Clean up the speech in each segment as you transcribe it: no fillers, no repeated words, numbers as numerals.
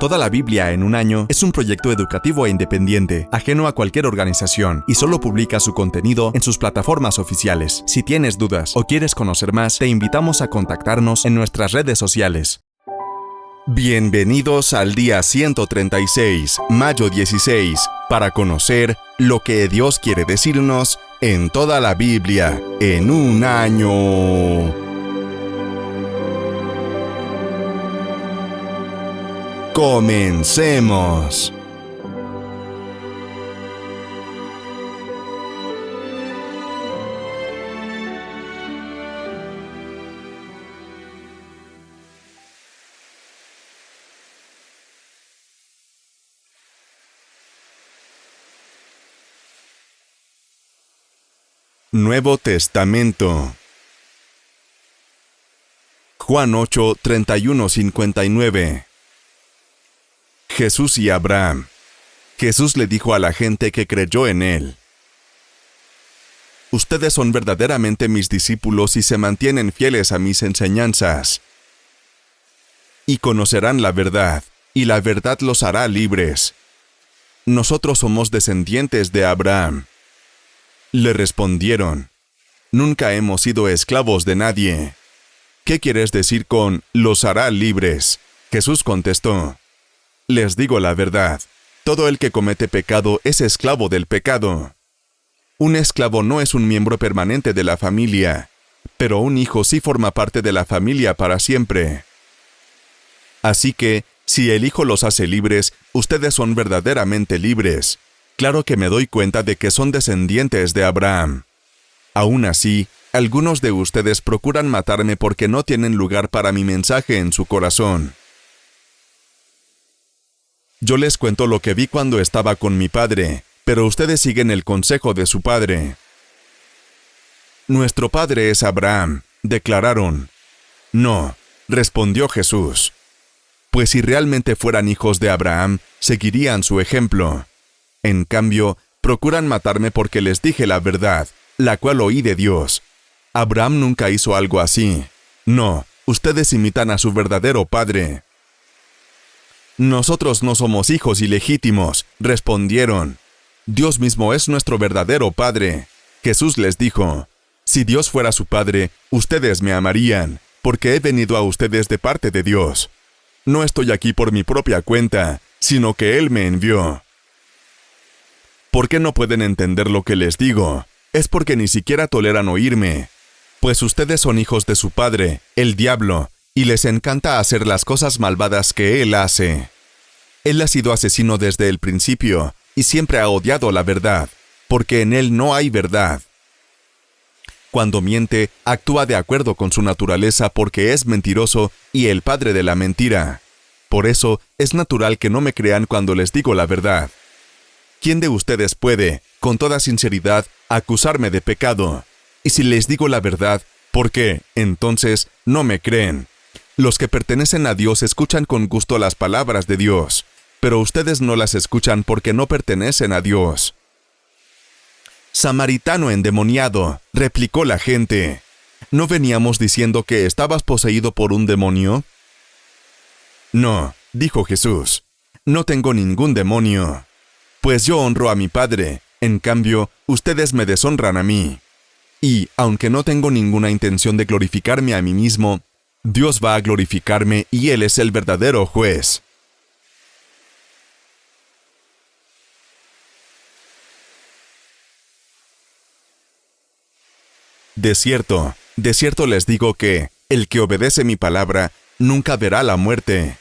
Toda la Biblia en un año es un proyecto educativo e independiente, ajeno a cualquier organización, y solo publica su contenido en sus plataformas oficiales. Si tienes dudas o quieres conocer más, te invitamos a contactarnos en nuestras redes sociales. Bienvenidos al día 136, mayo 16, para conocer lo que Dios quiere decirnos en toda la Biblia en un año. ¡Comencemos! Nuevo Testamento. Juan 8, 31-59. Jesús y Abraham. Jesús le dijo a la gente que creyó en él: Ustedes son verdaderamente mis discípulos y se mantienen fieles a mis enseñanzas. Y conocerán la verdad, y la verdad los hará libres. Nosotros somos descendientes de Abraham. Le respondieron: Nunca hemos sido esclavos de nadie. ¿Qué quieres decir con los hará libres? Jesús contestó: Les digo la verdad, todo el que comete pecado es esclavo del pecado. Un esclavo no es un miembro permanente de la familia, pero un hijo sí forma parte de la familia para siempre. Así que, si el Hijo los hace libres, ustedes son verdaderamente libres. Claro que me doy cuenta de que son descendientes de Abraham. Aún así, algunos de ustedes procuran matarme porque no tienen lugar para mi mensaje en su corazón. Yo les cuento lo que vi cuando estaba con mi padre, pero ustedes siguen el consejo de su padre. Nuestro padre es Abraham, declararon. No, respondió Jesús. Pues si realmente fueran hijos de Abraham, seguirían su ejemplo. En cambio, procuran matarme porque les dije la verdad, la cual oí de Dios. Abraham nunca hizo algo así. No, ustedes imitan a su verdadero padre. Nosotros no somos hijos ilegítimos, respondieron. Dios mismo es nuestro verdadero Padre. Jesús les dijo: Si Dios fuera su Padre, ustedes me amarían, porque he venido a ustedes de parte de Dios. No estoy aquí por mi propia cuenta, sino que Él me envió. ¿Por qué no pueden entender lo que les digo? Es porque ni siquiera toleran oírme. Pues ustedes son hijos de su padre, el diablo, y les encanta hacer las cosas malvadas que él hace. Él ha sido asesino desde el principio, y siempre ha odiado la verdad, porque en él no hay verdad. Cuando miente, actúa de acuerdo con su naturaleza porque es mentiroso y el padre de la mentira. Por eso, es natural que no me crean cuando les digo la verdad. ¿Quién de ustedes puede, con toda sinceridad, acusarme de pecado? Y si les digo la verdad, ¿por qué, entonces, no me creen? Los que pertenecen a Dios escuchan con gusto las palabras de Dios, pero ustedes no las escuchan porque no pertenecen a Dios. Samaritano endemoniado, replicó la gente. ¿No veníamos diciendo que estabas poseído por un demonio? No, dijo Jesús, no tengo ningún demonio. Pues yo honro a mi Padre, en cambio, ustedes me deshonran a mí. Y, aunque no tengo ninguna intención de glorificarme a mí mismo, Dios va a glorificarme y Él es el verdadero juez. De cierto les digo que el que obedece mi palabra nunca verá la muerte.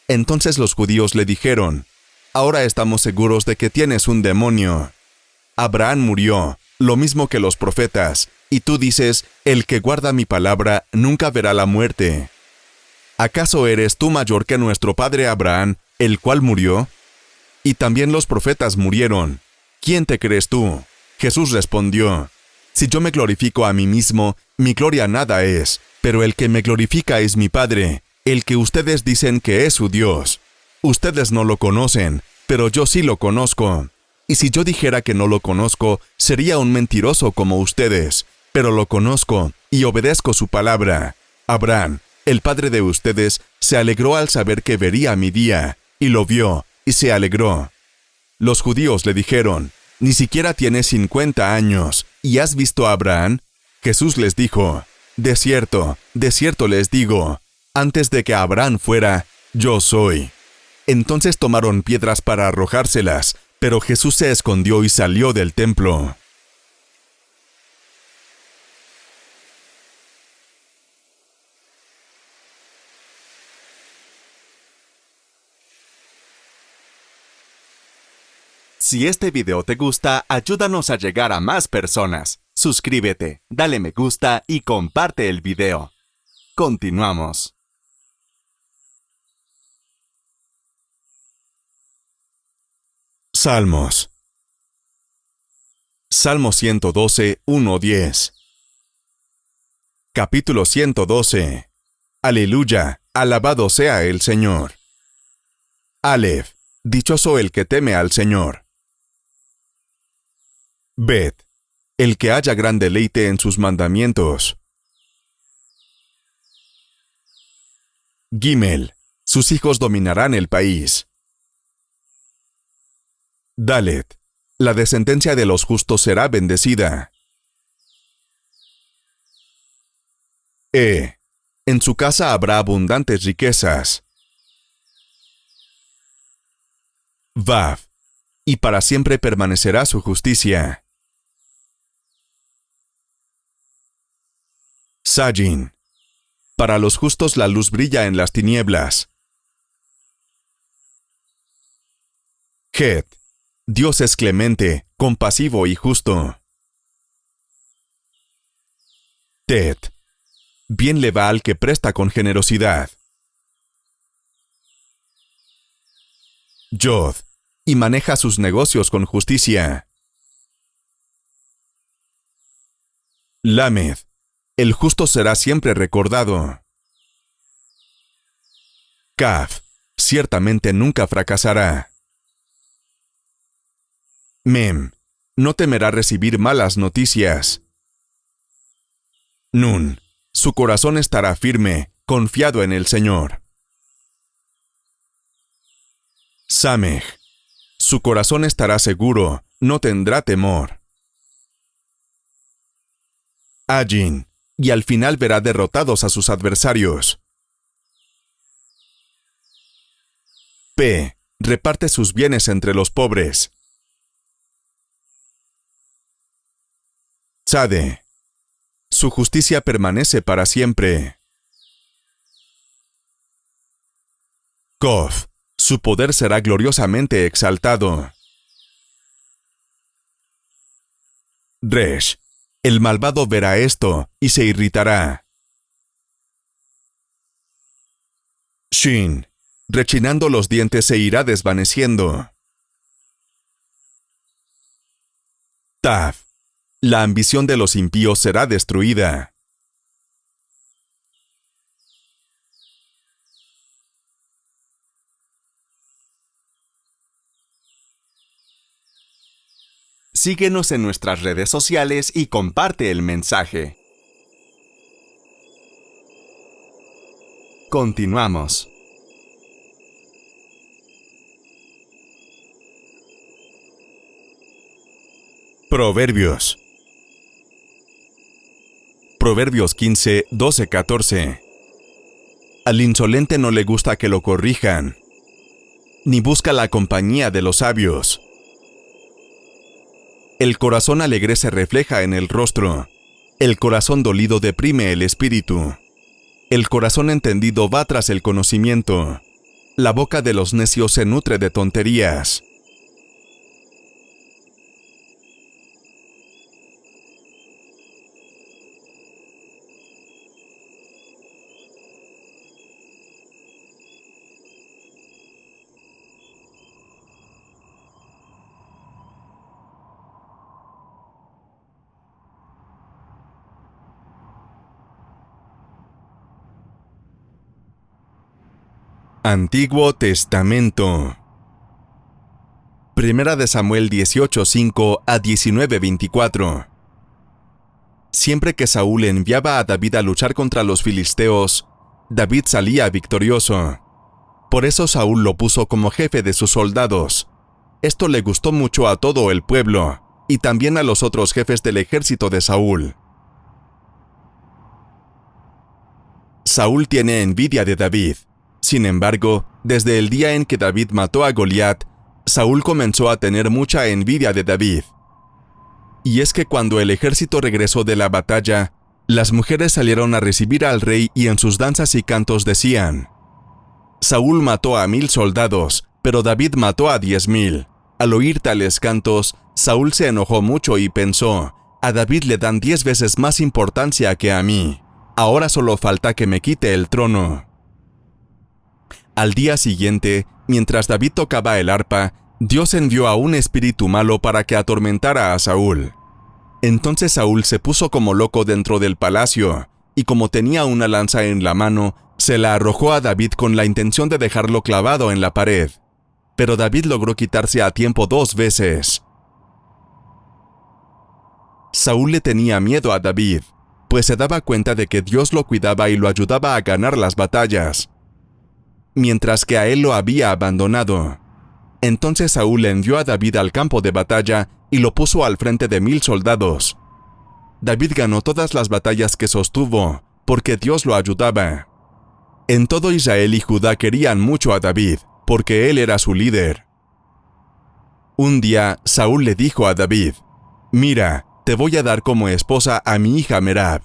Entonces los judíos le dijeron: Ahora estamos seguros de que tienes un demonio. Abraham murió, lo mismo que los profetas, y tú dices: el que guarda mi palabra nunca verá la muerte. ¿Acaso eres tú mayor que nuestro padre Abraham, el cual murió? Y también los profetas murieron. ¿Quién te crees tú? Jesús respondió: Si yo me glorifico a mí mismo, mi gloria nada es, pero el que me glorifica es mi Padre, el que ustedes dicen que es su Dios. Ustedes no lo conocen, pero yo sí lo conozco. Y si yo dijera que no lo conozco, sería un mentiroso como ustedes, pero lo conozco y obedezco su palabra. Abraham, El padre de ustedes se alegró al saber que vería mi día, y lo vio, y se alegró. Los judíos le dijeron, «Ni siquiera tienes 50 años, ¿y has visto a Abraham?» Jesús les dijo, de cierto les digo, antes de que Abraham fuera, yo soy». Entonces tomaron piedras para arrojárselas, pero Jesús se escondió y salió del templo. Si este video te gusta, ayúdanos a llegar a más personas. Suscríbete, dale me gusta y comparte el video. Continuamos. Salmos. Salmo 112, 1-10. Capítulo 112. Aleluya, alabado sea el Señor. Alef, dichoso el que teme al Señor. Bet, el que haya gran deleite en sus mandamientos. Gimel, sus hijos dominarán el país. Dalet, la descendencia de los justos será bendecida. En su casa habrá abundantes riquezas. Vav, y para siempre permanecerá su justicia. Sajin, para los justos la luz brilla en las tinieblas. Het, Dios es clemente, compasivo y justo. Tet, bien le va al que presta con generosidad. Yod, y maneja sus negocios con justicia. Lamed, el justo será siempre recordado. Kaf, ciertamente nunca fracasará. Mem, no temerá recibir malas noticias. Nun, su corazón estará firme, confiado en el Señor. Samej, su corazón estará seguro, no tendrá temor. Ajin, y al final verá derrotados a sus adversarios. P, reparte sus bienes entre los pobres. Tzade, su justicia permanece para siempre. Kof, su poder será gloriosamente exaltado. Resh, el malvado verá esto y se irritará. Shin, rechinando los dientes se irá desvaneciendo. Tav, la ambición de los impíos será destruida. Síguenos en nuestras redes sociales y comparte el mensaje. Continuamos. Proverbios. Proverbios 15, 12, 14. Al insolente no le gusta que lo corrijan, ni busca la compañía de los sabios. El corazón alegre se refleja en el rostro. El corazón dolido deprime el espíritu. El corazón entendido va tras el conocimiento. La boca de los necios se nutre de tonterías. Antiguo Testamento. Primera de Samuel 18:5 a 19:24. Siempre que Saúl enviaba a David a luchar contra los filisteos, David salía victorioso. Por eso Saúl lo puso como jefe de sus soldados. Esto le gustó mucho a todo el pueblo, y también a los otros jefes del ejército de Saúl. Saúl tiene envidia de David. Sin embargo, desde el día en que David mató a Goliat, Saúl comenzó a tener mucha envidia de David. Y es que cuando el ejército regresó de la batalla, las mujeres salieron a recibir al rey y en sus danzas y cantos decían: Saúl mató a 1000 soldados, pero David mató a 10,000. Al oír tales cantos, Saúl se enojó mucho y pensó: a David le dan 10 veces más importancia que a mí. Ahora solo falta que me quite el trono. Al día siguiente, mientras David tocaba el arpa, Dios envió a un espíritu malo para que atormentara a Saúl. Entonces Saúl se puso como loco dentro del palacio, y como tenía una lanza en la mano, se la arrojó a David con la intención de dejarlo clavado en la pared. Pero David logró quitarse a tiempo 2 veces. Saúl le tenía miedo a David, pues se daba cuenta de que Dios lo cuidaba y lo ayudaba a ganar las batallas, mientras que a él lo había abandonado. Entonces Saúl envió a David al campo de batalla y lo puso al frente de 1000 soldados. David ganó todas las batallas que sostuvo, porque Dios lo ayudaba. En todo Israel y Judá querían mucho a David, porque él era su líder. Un día, Saúl le dijo a David: «Mira, te voy a dar como esposa a mi hija Merab.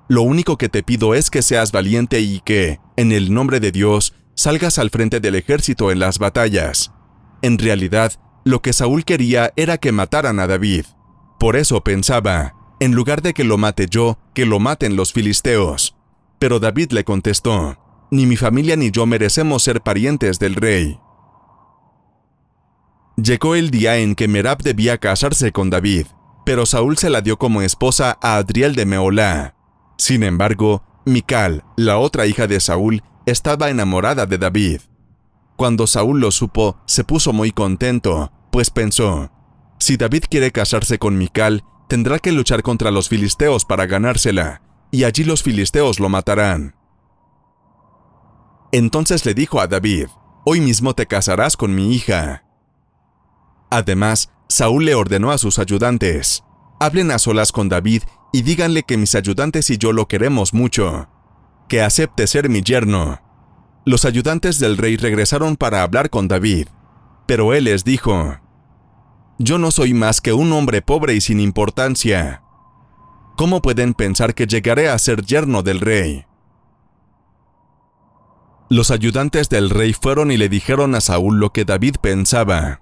Lo único que te pido es que seas valiente y que, en el nombre de Dios, salgas al frente del ejército en las batallas». En realidad, lo que Saúl quería era que mataran a David. Por eso pensaba: en lugar de que lo mate yo, que lo maten los filisteos. Pero David le contestó: «Ni mi familia ni yo merecemos ser parientes del rey». Llegó el día en que Merab debía casarse con David, pero Saúl se la dio como esposa a Adriel de Meolá. Sin embargo, Mical, la otra hija de Saúl, estaba enamorada de David. Cuando Saúl lo supo, se puso muy contento, pues pensó: si David quiere casarse con Mical, tendrá que luchar contra los filisteos para ganársela, y allí los filisteos lo matarán. Entonces le dijo a David: «Hoy mismo te casarás con mi hija». Además, Saúl le ordenó a sus ayudantes: «Hablen a solas con David y díganle que mis ayudantes y yo lo queremos mucho, que acepte ser mi yerno». Los ayudantes del rey regresaron para hablar con David, pero él les dijo: «Yo no soy más que un hombre pobre y sin importancia. ¿Cómo pueden pensar que llegaré a ser yerno del rey?». Los ayudantes del rey fueron y le dijeron a Saúl lo que David pensaba.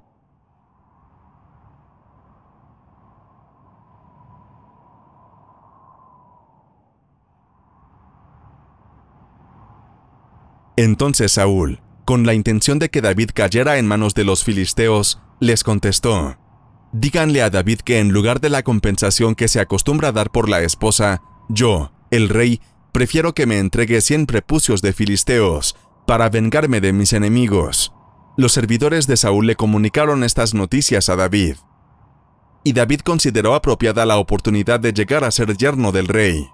Entonces Saúl, con la intención de que David cayera en manos de los filisteos, les contestó: «Díganle a David que en lugar de la compensación que se acostumbra a dar por la esposa, yo, el rey, prefiero que me entregue 100 prepucios de filisteos, para vengarme de mis enemigos». Los servidores de Saúl le comunicaron estas noticias a David. Y David consideró apropiada la oportunidad de llegar a ser yerno del rey.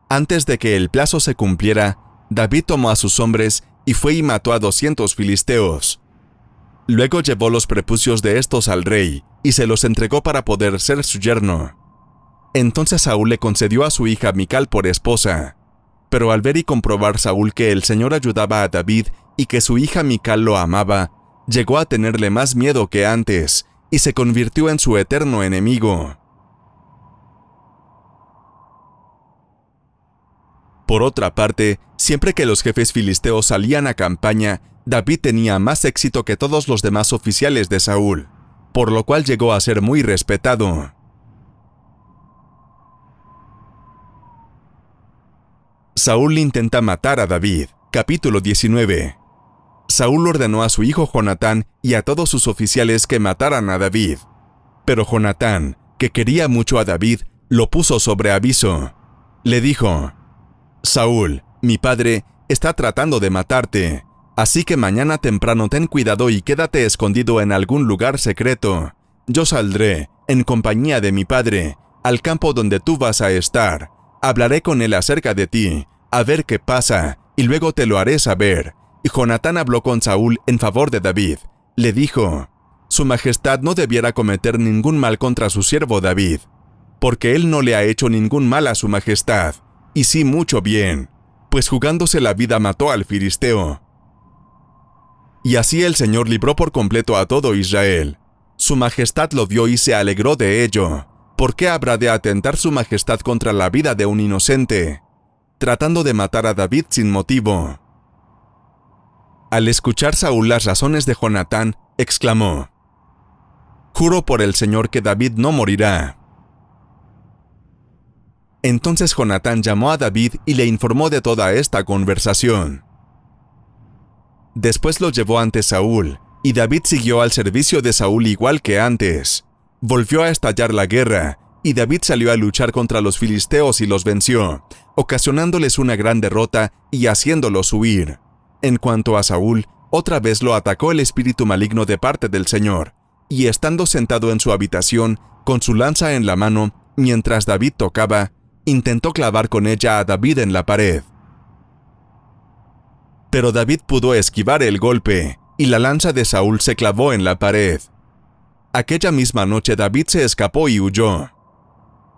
Antes de que el plazo se cumpliera, David tomó a sus hombres y fue y mató a 200 filisteos. Luego llevó los prepucios de estos al rey y se los entregó para poder ser su yerno. Entonces Saúl le concedió a su hija Mical por esposa. Pero al ver y comprobar Saúl que el Señor ayudaba a David y que su hija Mical lo amaba, llegó a tenerle más miedo que antes y se convirtió en su eterno enemigo. Por otra parte, siempre que los jefes filisteos salían a campaña, David tenía más éxito que todos los demás oficiales de Saúl, por lo cual llegó a ser muy respetado. Saúl intenta matar a David. Capítulo 19. Saúl ordenó a su hijo Jonatán y a todos sus oficiales que mataran a David. Pero Jonatán, que quería mucho a David, lo puso sobre aviso. Le dijo: «Saúl, mi padre, está tratando de matarte, así que mañana temprano ten cuidado y quédate escondido en algún lugar secreto. Yo saldré, en compañía de mi padre, al campo donde tú vas a estar. Hablaré con él acerca de ti, a ver qué pasa, y luego te lo haré saber. Y Jonatán habló con Saúl en favor de David. Le dijo: Su Majestad no debiera cometer ningún mal contra su siervo David, porque él no le ha hecho ningún mal a su Majestad, y sí mucho bien, pues jugándose la vida mató al filisteo. Y así el Señor libró por completo a todo Israel. Su Majestad lo vio y se alegró de ello. ¿Por qué habrá de atentar su Majestad contra la vida de un inocente, tratando de matar a David sin motivo? Al escuchar Saúl las razones de Jonatán, exclamó: Juro por el Señor que David no morirá. Entonces Jonatán llamó a David y le informó de toda esta conversación. Después lo llevó ante Saúl, y David siguió al servicio de Saúl igual que antes. Volvió a estallar la guerra, y David salió a luchar contra los filisteos y los venció, ocasionándoles una gran derrota y haciéndolos huir. En cuanto a Saúl, otra vez lo atacó el espíritu maligno de parte del Señor, y estando sentado en su habitación, con su lanza en la mano, mientras David tocaba, intentó clavar con ella a David en la pared. Pero David pudo esquivar el golpe, y la lanza de Saúl se clavó en la pared. Aquella misma noche David se escapó y huyó.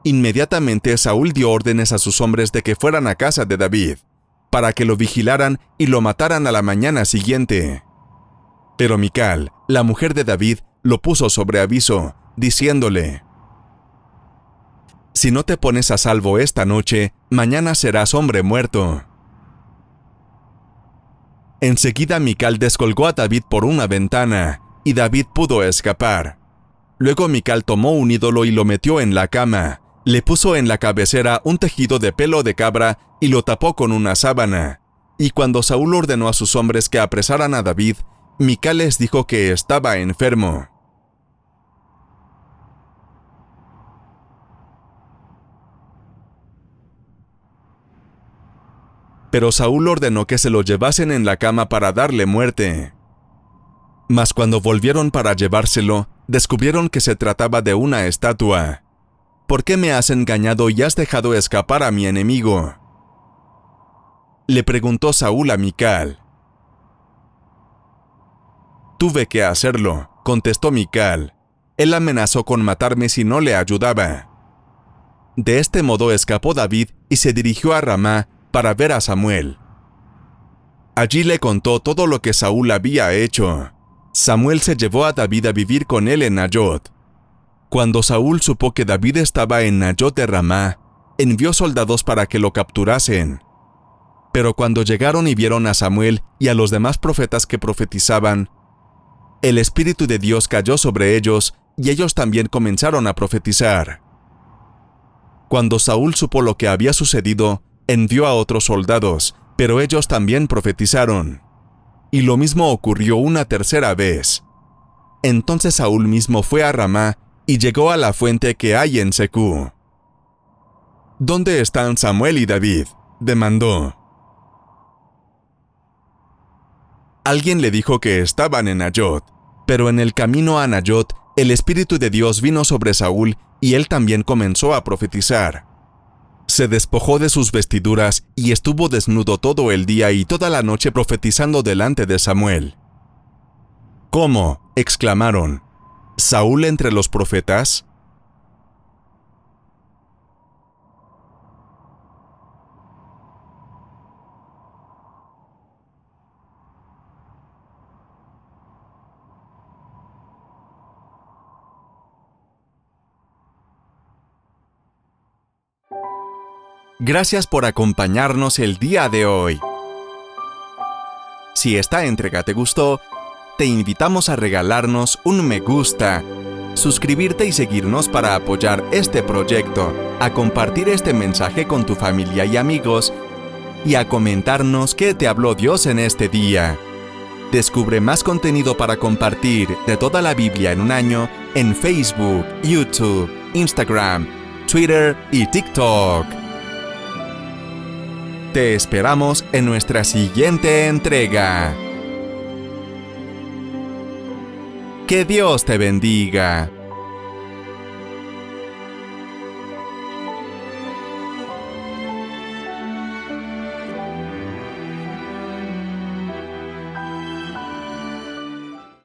Inmediatamente Saúl dio órdenes a sus hombres de que fueran a casa de David, para que lo vigilaran y lo mataran a la mañana siguiente. Pero Mical, la mujer de David, lo puso sobre aviso, diciéndole: Si no te pones a salvo esta noche, mañana serás hombre muerto. Enseguida Mical descolgó a David por una ventana, y David pudo escapar. Luego Mical tomó un ídolo y lo metió en la cama, le puso en la cabecera un tejido de pelo de cabra y lo tapó con una sábana. Y cuando Saúl ordenó a sus hombres que apresaran a David, Mical les dijo que estaba enfermo. Pero Saúl ordenó que se lo llevasen en la cama para darle muerte. Mas cuando volvieron para llevárselo, descubrieron que se trataba de una estatua. ¿Por qué me has engañado y has dejado escapar a mi enemigo?, le preguntó Saúl a Mical. Tuve que hacerlo, contestó Mical. Él amenazó con matarme si no le ayudaba. De este modo escapó David y se dirigió a Ramá para ver a Samuel. Allí le contó todo lo que Saúl había hecho. Samuel se llevó a David a vivir con él en Nayot. Cuando Saúl supo que David estaba en Nayot de Ramá, envió soldados para que lo capturasen. Pero cuando llegaron y vieron a Samuel y a los demás profetas que profetizaban, el Espíritu de Dios cayó sobre ellos y ellos también comenzaron a profetizar. Cuando Saúl supo lo que había sucedido, envió a otros soldados, pero ellos también profetizaron. Y lo mismo ocurrió una tercera vez. Entonces Saúl mismo fue a Ramá y llegó a la fuente que hay en Secú. ¿Dónde están Samuel y David?, demandó. Alguien le dijo que estaban en Nayot, pero en el camino a Nayot, el Espíritu de Dios vino sobre Saúl y él también comenzó a profetizar. Se despojó de sus vestiduras y estuvo desnudo todo el día y toda la noche profetizando delante de Samuel. ¿Cómo?, exclamaron. ¿Saúl entre los profetas? Gracias por acompañarnos el día de hoy. Si esta entrega te gustó, te invitamos a regalarnos un me gusta, suscribirte y seguirnos para apoyar este proyecto, a compartir este mensaje con tu familia y amigos, y a comentarnos qué te habló Dios en este día. Descubre más contenido para compartir de toda la Biblia en un año en Facebook, YouTube, Instagram, Twitter y TikTok. Te esperamos en nuestra siguiente entrega. Que Dios te bendiga.